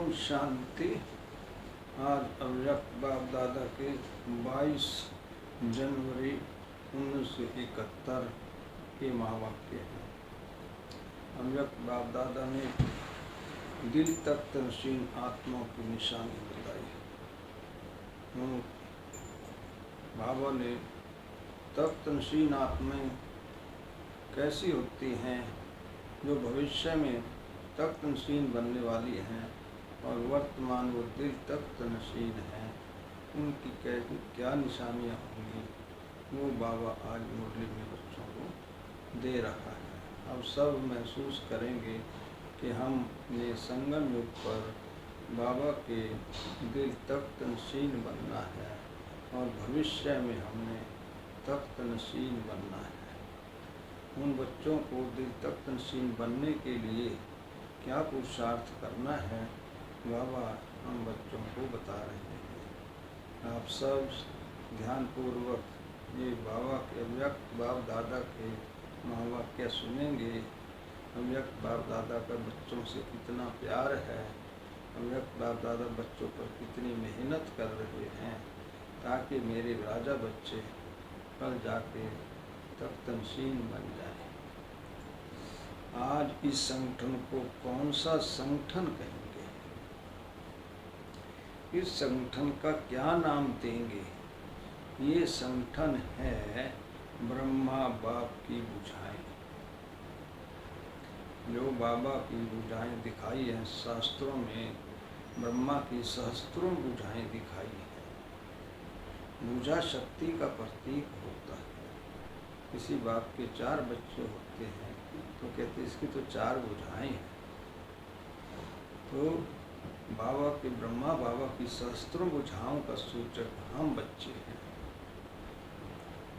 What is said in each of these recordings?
ओम शांति। आज अव्यक्त बाप दादा के 22 जनवरी 1971 के महावाक्य हैं। अव्यक्त बाप दादा ने दिल तक तनशीन आत्माओं की निशानी बताई। बाबा ने तक तनशीन आत्माएं कैसी होती हैं जो भविष्य में तक तनशीन बनने वाली हैं और वर्तमान वो दिल तक तनशीन हैं, उनकी क्या निशानियाँ होंगी, वो बाबा आज मुरली में बच्चों को दे रहा है। अब सब महसूस करेंगे कि हमने संगम युग पर बाबा के दिल तक तनशीन बनना है और भविष्य में हमने तक तनशीन बनना है। उन बच्चों को दिल तक तनशीन बनने के लिए क्या पुरुषार्थ करना है, बाबा हम बच्चों को बता रहे हैं। आप सब ध्यानपूर्वक ये बाबा के अव्यक्त बाप दादा के महावाक्य सुनेंगे। अव्यक्त बाप दादा का बच्चों से कितना प्यार है, अव्यक्त बाप दादा बच्चों पर कितनी मेहनत कर रहे हैं ताकि मेरे राजा बच्चे कल जाके तक तनशीन बन जाए। आज इस संगठन को कौन सा संगठन कहेंगे, इस संगठन का क्या नाम देंगे? ये संगठन है ब्रह्मा बाप की बुझाएं। जो बाबा की बुझाएं दिखाई हैं शास्त्रों में, ब्रह्मा की सहस्त्रों बुझाएं दिखाई हैं। बुझा शक्ति का प्रतीक होता है। किसी बाप के 4 बच्चे होते हैं तो कहते इसकी तो 4 बुझाएं हैं। तो बाबा के ब्रह्मा बाबा की सहस्त्रों बुझाओं का सूचक हम बच्चे हैं।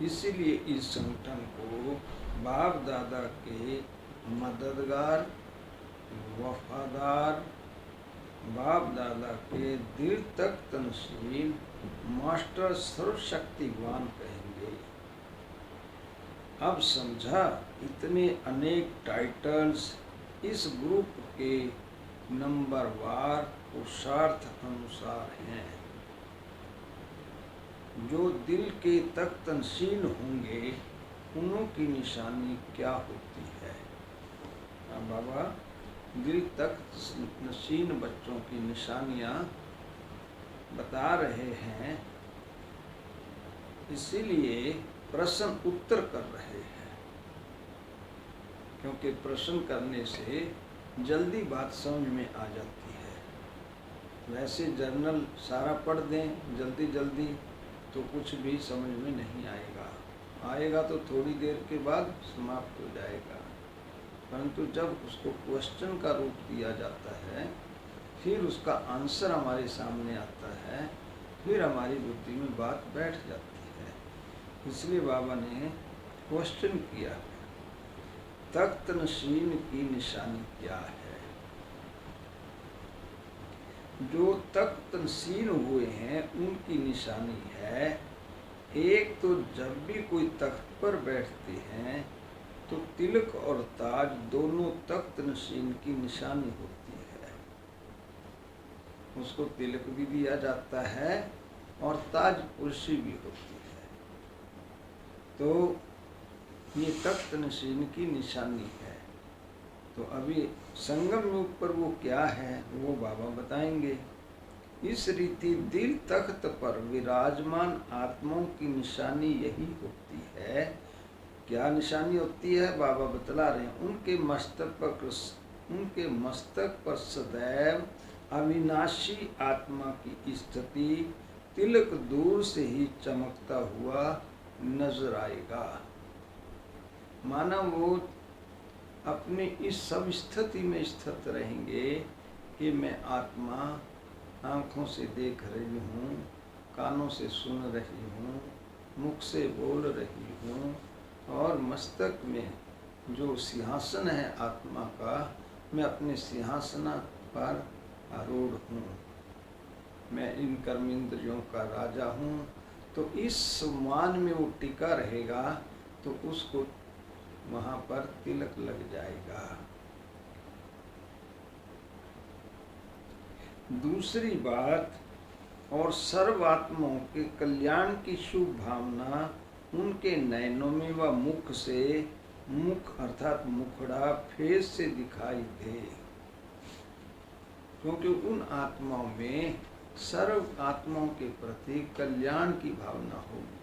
इसीलिए इस संगठन को बाप दादा के मददगार वफादार बाप दादा के दिल तक तनशीन मास्टर सर्वशक्तिवान कहेंगे। अब समझा, इतने अनेक टाइटल्स इस ग्रुप के नंबरवार पुरुषार्थ अनुसार हैं। जो दिल के तक तनशीन होंगे उनों की निशानी क्या होती है? बाबा दिल तक नशीन बच्चों की निशानियाँ बता रहे हैं, इसीलिए प्रश्न उत्तर कर रहे हैं, क्योंकि प्रश्न करने से जल्दी बात समझ में आ जाती है। वैसे जर्नल सारा पढ़ दें जल्दी जल्दी तो कुछ भी समझ में नहीं आएगा तो थोड़ी देर के बाद समाप्त हो जाएगा। परंतु जब उसको क्वेश्चन का रूप दिया जाता है, फिर उसका आंसर हमारे सामने आता है, फिर हमारी बुद्धि में बात बैठ जाती है। इसलिए बाबा ने क्वेश्चन किया, तख्त नशीन की निशानी क्या है? जो तख्त नशीन हुए हैं उनकी निशानी है, एक तो जब भी कोई तख्त पर बैठते हैं तो तिलक और ताज दोनों तख्त नशीन की निशानी होती है। उसको तिलक भी दिया जाता है और ताज कुर्सी भी होती है। तो ये तख्त नशीन की निशानी है। तो अभी संगम युग पर वो क्या है वो बाबा बताएंगे। इस रीति दिल तख्त पर विराजमान आत्माओं की निशानी यही होती है। क्या निशानी होती है? बाबा बतला रहे हैं। उनके मस्तक पर सदैव अविनाशी आत्मा की स्थिति तिलक दूर से ही चमकता हुआ नजर आएगा। माना वो अपने इस सब स्थिति में स्थित रहेंगे कि मैं आत्मा आँखों से देख रही हूँ, कानों से सुन रही हूँ, मुख से बोल रही हूँ और मस्तक में जो सिंहासन है आत्मा का, मैं अपने सिंहासन पर आरूढ़ हूँ, मैं इन कर्मेंद्रियों का राजा हूँ। तो इस मान में वो टिका रहेगा तो उसको वहाँ पर तिलक लग जाएगा। दूसरी बात, और सर्वात्माओं के कल्याण की शुभ भावना उनके नयनों में व मुख से, मुख अर्थात मुखड़ा, फेस से दिखाई दे, क्योंकि उन आत्माओं में सर्व आत्माओं के प्रति कल्याण की भावना होगी।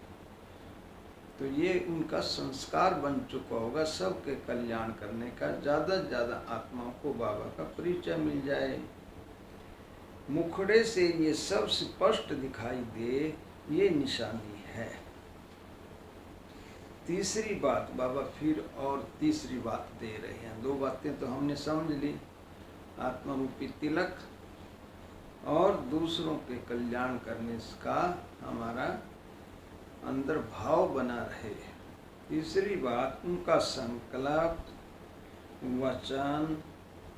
तो ये उनका संस्कार बन चुका होगा सबके कल्याण करने का। ज़्यादा से ज़्यादा आत्माओं को बाबा का परिचय मिल जाए, मुखड़े से ये सब स्पष्ट दिखाई दे, ये निशानी है। तीसरी बात बाबा फिर और तीसरी बात दे रहे हैं। दो बातें तो हमने समझ ली, आत्मा रूपी तिलक और दूसरों के कल्याण करने का हमारा अंदर भाव बना रहे। तीसरी बात, उनका संकल्प, वचन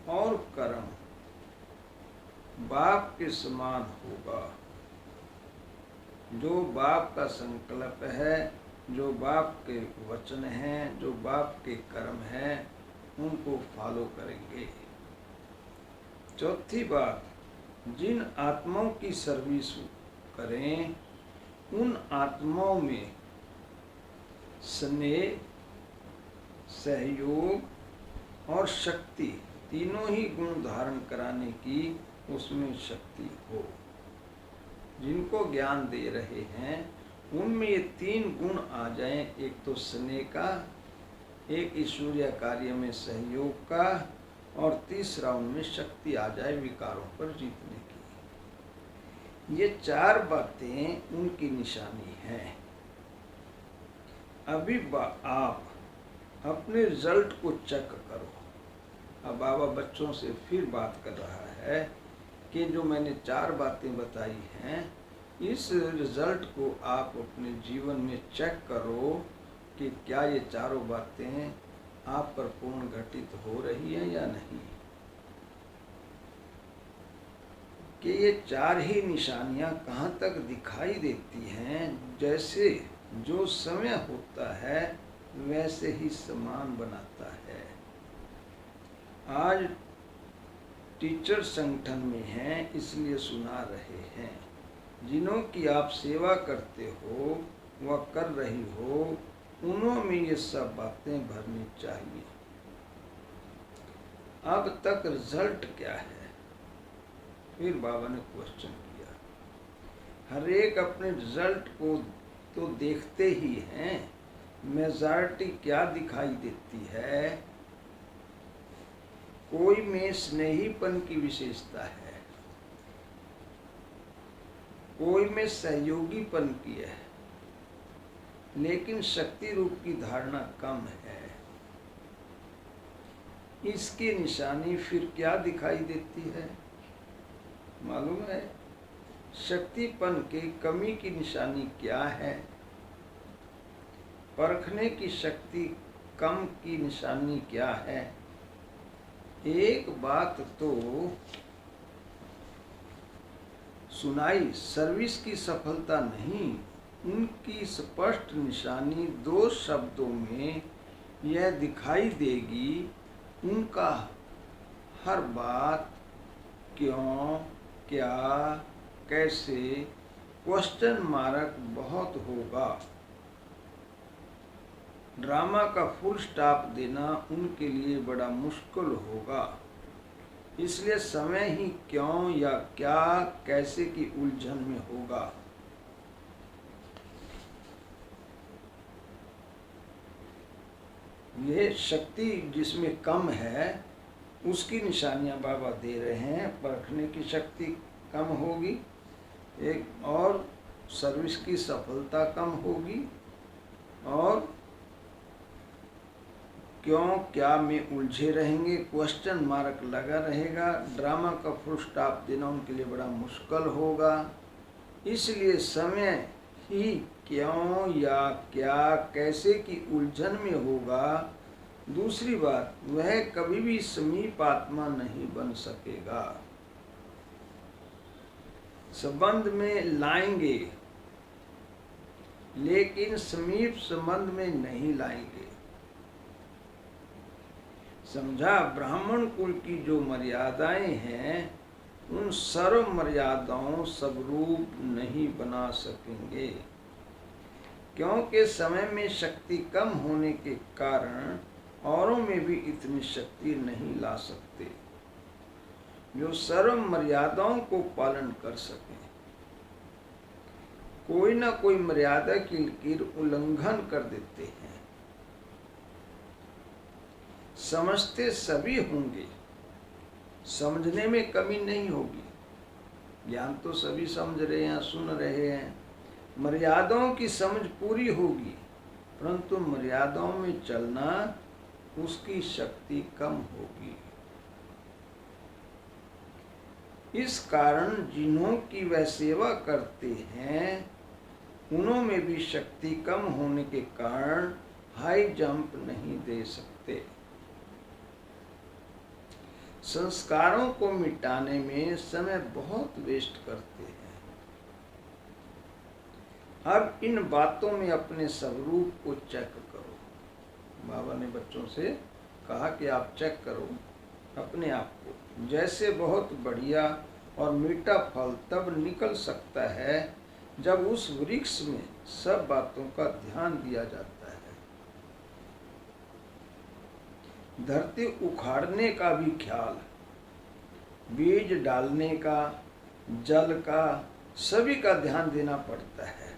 और कर्म बाप के समान होगा। जो बाप का संकल्प है, जो बाप के वचन हैं, जो बाप के कर्म हैं, उनको फॉलो करेंगे। चौथी बात, जिन आत्माओं की सर्विस करें उन आत्माओं में स्नेह, सहयोग और शक्ति, तीनों ही गुण धारण कराने की उसमें शक्ति हो। जिनको ज्ञान दे रहे हैं उनमें ये तीन गुण आ जाएं, एक तो स्नेह का, एक ईश्वरीय कार्य में सहयोग का, और तीसरा उनमें शक्ति आ जाए विकारों पर जीतने की। ये चार बातें उनकी निशानी हैं। अभी आप अपने रिजल्ट को चेक करो। अब बाबा बच्चों से फिर बात कर रहा है कि जो मैंने चार बातें बताई हैं, इस रिजल्ट को आप अपने जीवन में चेक करो कि क्या ये चारों बातें आप पर पूर्ण घटित हो रही है या नहीं। कि ये चार ही निशानियां कहाँ तक दिखाई देती हैं, जैसे जो समय होता है वैसे ही समान बनाता है। आज टीचर संगठन में हैं इसलिए सुना रहे हैं। जिन्हों की आप सेवा करते हो व कर रही हो, उन्हों में ये सब बातें भरनी चाहिए। अब तक रिजल्ट क्या है? फिर बाबा ने क्वेश्चन किया। हर एक अपने रिजल्ट को तो देखते ही हैं, मेजॉरिटी क्या दिखाई देती है? कोई में स्नेहीपन की विशेषता है, कोई में सहयोगीपन की है, लेकिन शक्ति रूप की धारणा कम है। इसकी निशानी फिर क्या दिखाई देती है मालूम है? शक्तिपन के कमी की निशानी क्या है? परखने की शक्ति कम की निशानी क्या है? एक बात तो सुनाई, सर्विस की सफलता नहीं, उनकी स्पष्ट निशानी दो शब्दों में यह दिखाई देगी। उनका हर बात क्यों, क्या, कैसे, क्वेश्चन मार्क बहुत होगा। ड्रामा का फुल स्टॉप देना उनके लिए बड़ा मुश्किल होगा। इसलिए समय ही क्यों या क्या, कैसे की उलझन में होगा। ये शक्ति जिसमें कम है उसकी निशानियां बाबा दे रहे हैं। परखने की शक्ति कम होगी, एक और सर्विस की सफलता कम होगी, और क्यों क्या में उलझे रहेंगे, क्वेश्चन मार्क लगा रहेगा। ड्रामा का फुल स्टॉप देना उनके लिए बड़ा मुश्किल होगा। इसलिए समय ही क्यों या क्या, कैसे की उलझन में होगा। दूसरी बात, वह कभी भी समीप आत्मा नहीं बन सकेगा। संबंध में लाएंगे लेकिन समीप संबंध में नहीं लाएंगे। समझा? ब्राह्मण कुल की जो मर्यादाएं हैं उन सर्व मर्यादाओं स्वरूप नहीं बना सकेंगे, क्योंकि समय में शक्ति कम होने के कारण औरों में भी इतनी शक्ति नहीं ला सकते जो सर्व मर्यादाओं को पालन कर सके। कोई ना कोई मर्यादा की लकीर उल्लंघन कर देते हैं। समझते सभी होंगे, समझने में कमी नहीं होगी। ज्ञान तो सभी समझ रहे हैं, सुन रहे हैं। मर्यादाओं की समझ पूरी होगी, परंतु मर्यादाओं में चलना उसकी शक्ति कम होगी। इस कारण जिन्हों की वह सेवा करते हैं उन्हों में भी शक्ति कम होने के कारण हाई जंप नहीं दे सकते। संस्कारों को मिटाने में समय बहुत वेस्ट करते हैं। अब इन बातों में अपने स्वरूप को चेक करो। बाबा ने बच्चों से कहा कि आप चेक करो अपने आप को। जैसे बहुत बढ़िया और मीठा फल तब निकल सकता है जब उस वृक्ष में सब बातों का ध्यान दिया जाता है। धरती उखाड़ने का भी ख्याल, बीज डालने का, जल का, सभी का ध्यान देना पड़ता है।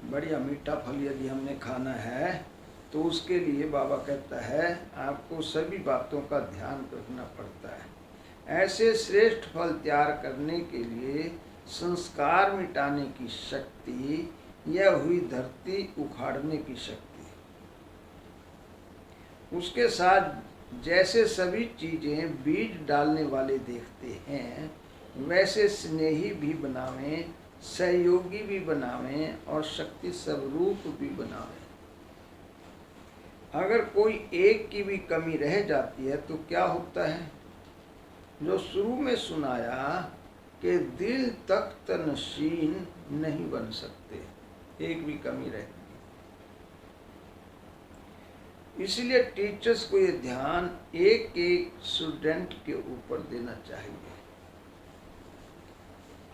बढ़िया मीठा फल यदि हमने खाना है तो उसके लिए बाबा कहता है आपको सभी बातों का ध्यान रखना पड़ता है। ऐसे श्रेष्ठ फल तैयार करने के लिए संस्कार मिटाने की शक्ति, यह हुई धरती उखाड़ने की शक्ति। उसके साथ जैसे सभी चीजें बीज डालने वाले देखते हैं, वैसे स्नेही भी बनावें, सहयोगी भी बनावें और शक्ति स्वरूप भी बनावें। अगर कोई एक की भी कमी रह जाती है तो क्या होता है? जो शुरू में सुनाया कि दिल तख्त नशीन नहीं बन सकते, एक भी कमी रहती। इसलिए टीचर्स को ये ध्यान एक एक स्टूडेंट के ऊपर देना चाहिए।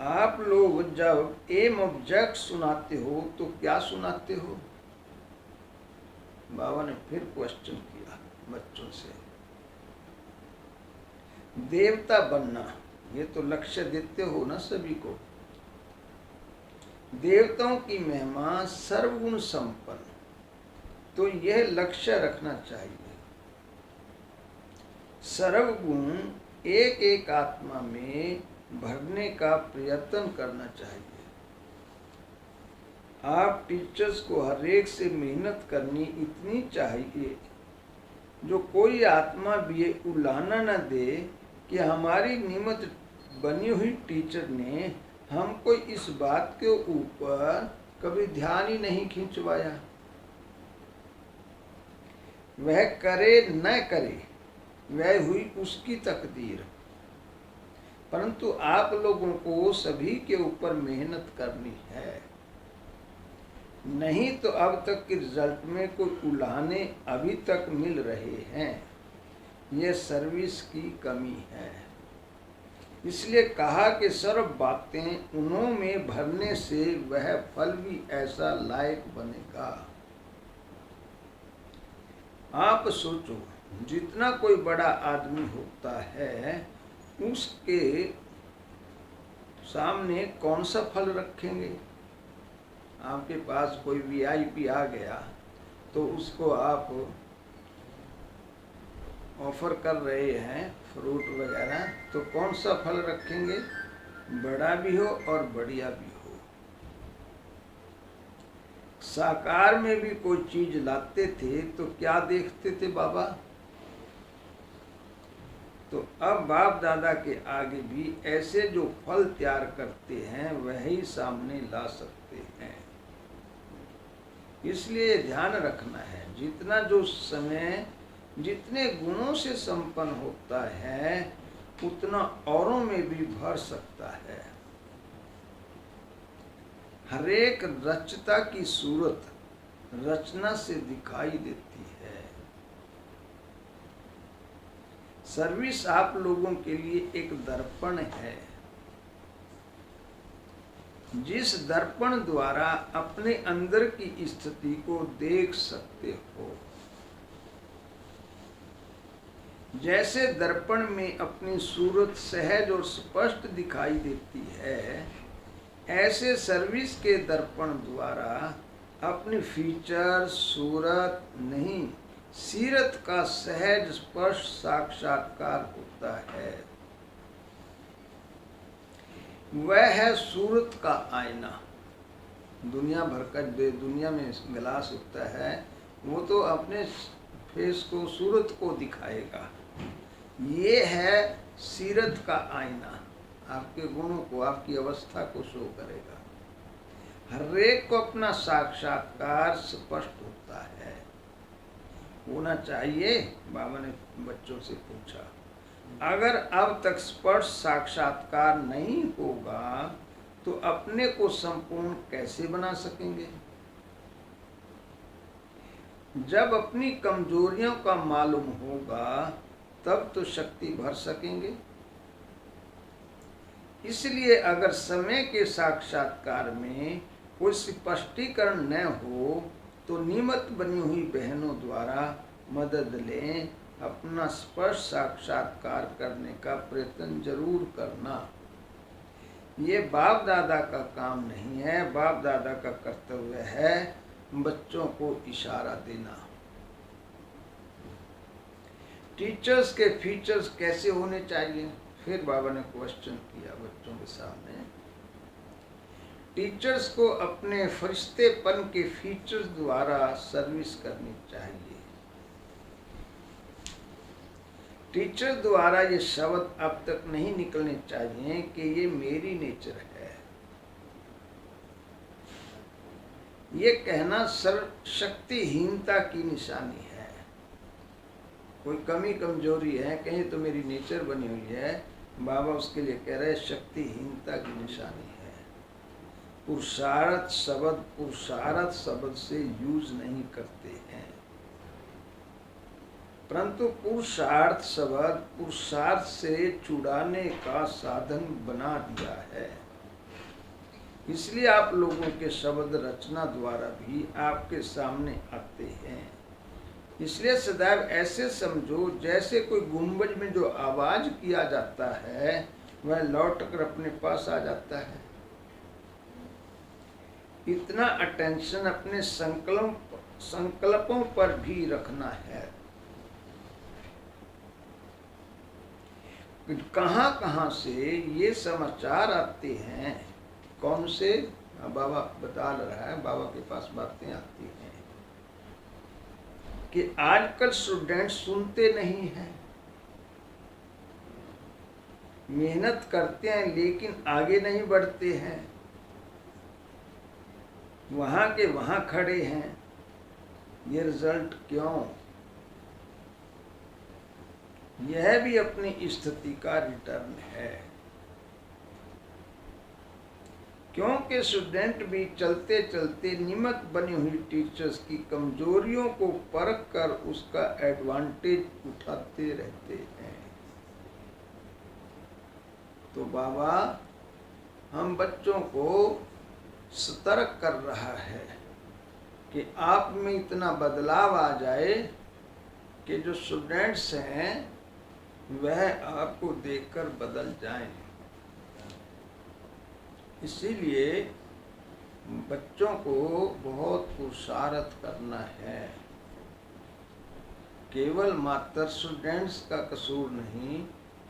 आप लोग जब एम ऑब्जेक्ट सुनाते हो तो क्या सुनाते हो? बाबा ने फिर क्वेश्चन किया बच्चों से। देवता बनना, ये तो लक्ष्य देते हो ना सभी को। देवताओं की महिमा सर्वगुण संपन्न, तो यह लक्ष्य रखना चाहिए। सर्वगुण एक एक आत्मा में भरने का प्रयत्न करना चाहिए। आप टीचर्स को हर एक से मेहनत करनी इतनी चाहिए जो कोई आत्मा भी ये उलाहना न दे कि हमारी निमित्त बनी हुई टीचर ने हमको इस बात के ऊपर कभी ध्यान ही नहीं खिंचवाया। वह करे न करे, वह हुई उसकी तकदीर, परंतु आप लोगों को सभी के ऊपर मेहनत करनी है। नहीं तो अब तक के रिजल्ट में कोई उलाहने अभी तक मिल रहे हैं। यह सर्विस की कमी है। इसलिए कहा कि सर्व बातें उन्हों में भरने से वह फल भी ऐसा लायक बनेगा। आप सोचो, जितना कोई बड़ा आदमी होता है उसके सामने कौन सा फल रखेंगे? आपके पास कोई वीआईपी आ गया तो उसको आप ऑफर कर रहे हैं फ्रूट वगैरह, तो कौन सा फल रखेंगे? बड़ा भी हो और बढ़िया भी हो। साकार में भी कोई चीज लाते थे तो क्या देखते थे बाबा? तो अब बाप दादा के आगे भी ऐसे जो फल तैयार करते हैं वही सामने ला सकते हैं। इसलिए ध्यान रखना है, जितना जो समय जितने गुणों से संपन्न होता है उतना औरों में भी भर सकता है। हरेक रचता की सूरत रचना से दिखाई देती है। सर्विस आप लोगों के लिए एक दर्पण है, जिस दर्पण द्वारा अपने अंदर की स्थिति को देख सकते हो। जैसे दर्पण में अपनी सूरत सहज और स्पष्ट दिखाई देती है, ऐसे सर्विस के दर्पण द्वारा अपनी फीचर सूरत नहीं, सीरत का सहज स्पष्ट साक्षात्कार होता है। वह है सूरत का आईना। दुनिया भर का दुनिया में गिलास होता है, वो तो अपने फेस को, सूरत को दिखाएगा। ये है सीरत का आईना, आपके गुणों को, आपकी अवस्था को शो करेगा। हर एक को अपना साक्षात्कार स्पष्ट होता है, होना चाहिए। बाबा ने बच्चों से पूछा, अगर अब तक स्पष्ट साक्षात्कार नहीं होगा तो अपने को संपूर्ण कैसे बना सकेंगे? जब अपनी कमजोरियों का मालूम होगा तब तो शक्ति भर सकेंगे। इसलिए अगर समय के साक्षात्कार में कोई स्पष्टीकरण न हो तो नियमित बनी हुई बहनों द्वारा मदद लें। अपना स्पष्ट साक्षात्कार करने का प्रयत्न जरूर करना। ये बाप दादा का काम नहीं है, बाप दादा का कर्तव्य है बच्चों को इशारा देना। टीचर्स के फीचर्स कैसे होने चाहिए? फिर बाबा ने क्वेश्चन किया बच्चों के सामने। टीचर्स को अपने फरिश्तेपन के फीचर्स द्वारा सर्विस करनी चाहिए। टीचर द्वारा ये शब्द अब तक नहीं निकलने चाहिए कि ये मेरी नेचर है। ये कहना शक्तिहीनता की निशानी है। कोई कमी कमजोरी है, कहीं तो मेरी नेचर बनी हुई है, बाबा उसके लिए कह रहे शक्तिहीनता की निशानी है। पुरुषार्थ शब्द से यूज नहीं करते हैं, परंतु पुरुषार्थ शब्द पुरुषार्थ से छुड़ाने का साधन बना दिया है। इसलिए आप लोगों के शब्द रचना द्वारा भी आपके सामने आते हैं। इसलिए सदैव ऐसे समझो जैसे कोई गुंबज में जो आवाज किया जाता है वह लौट कर अपने पास आ जाता है। इतना अटेंशन अपने संकल्पों पर भी रखना है। कहाँ से ये समाचार आते हैं, कौन से? बाबा बता रहा है, बाबा के पास बातें आती हैं कि आजकल स्टूडेंट सुनते नहीं हैं, मेहनत करते हैं लेकिन आगे नहीं बढ़ते हैं, वहां के वहां खड़े हैं। ये रिजल्ट क्यों? यह भी अपनी स्थिति का रिटर्न है, क्योंकि स्टूडेंट भी चलते चलते नियमित बनी हुई टीचर्स की कमजोरियों को परख कर उसका एडवांटेज उठाते रहते हैं। तो बाबा हम बच्चों को सतर्क कर रहा है कि आप में इतना बदलाव आ जाए कि जो स्टूडेंट्स हैं वह आपको देखकर बदल जाएं। इसीलिए बच्चों को बहुत पुरुषार्थ करना है। केवल मात्र स्टूडेंट्स का कसूर नहीं,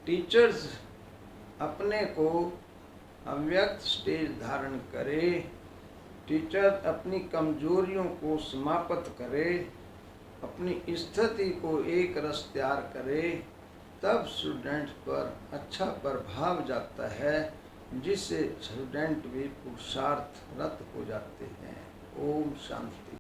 टीचर्स अपने को अव्यक्त स्टेज धारण करे, टीचर अपनी कमजोरियों को समाप्त करे, अपनी स्थिति को एक रस तैयार करे, तब स्टूडेंट पर अच्छा प्रभाव जाता है, जिससे स्टूडेंट भी पुरुषार्थरत हो जाते हैं। ओम शांति।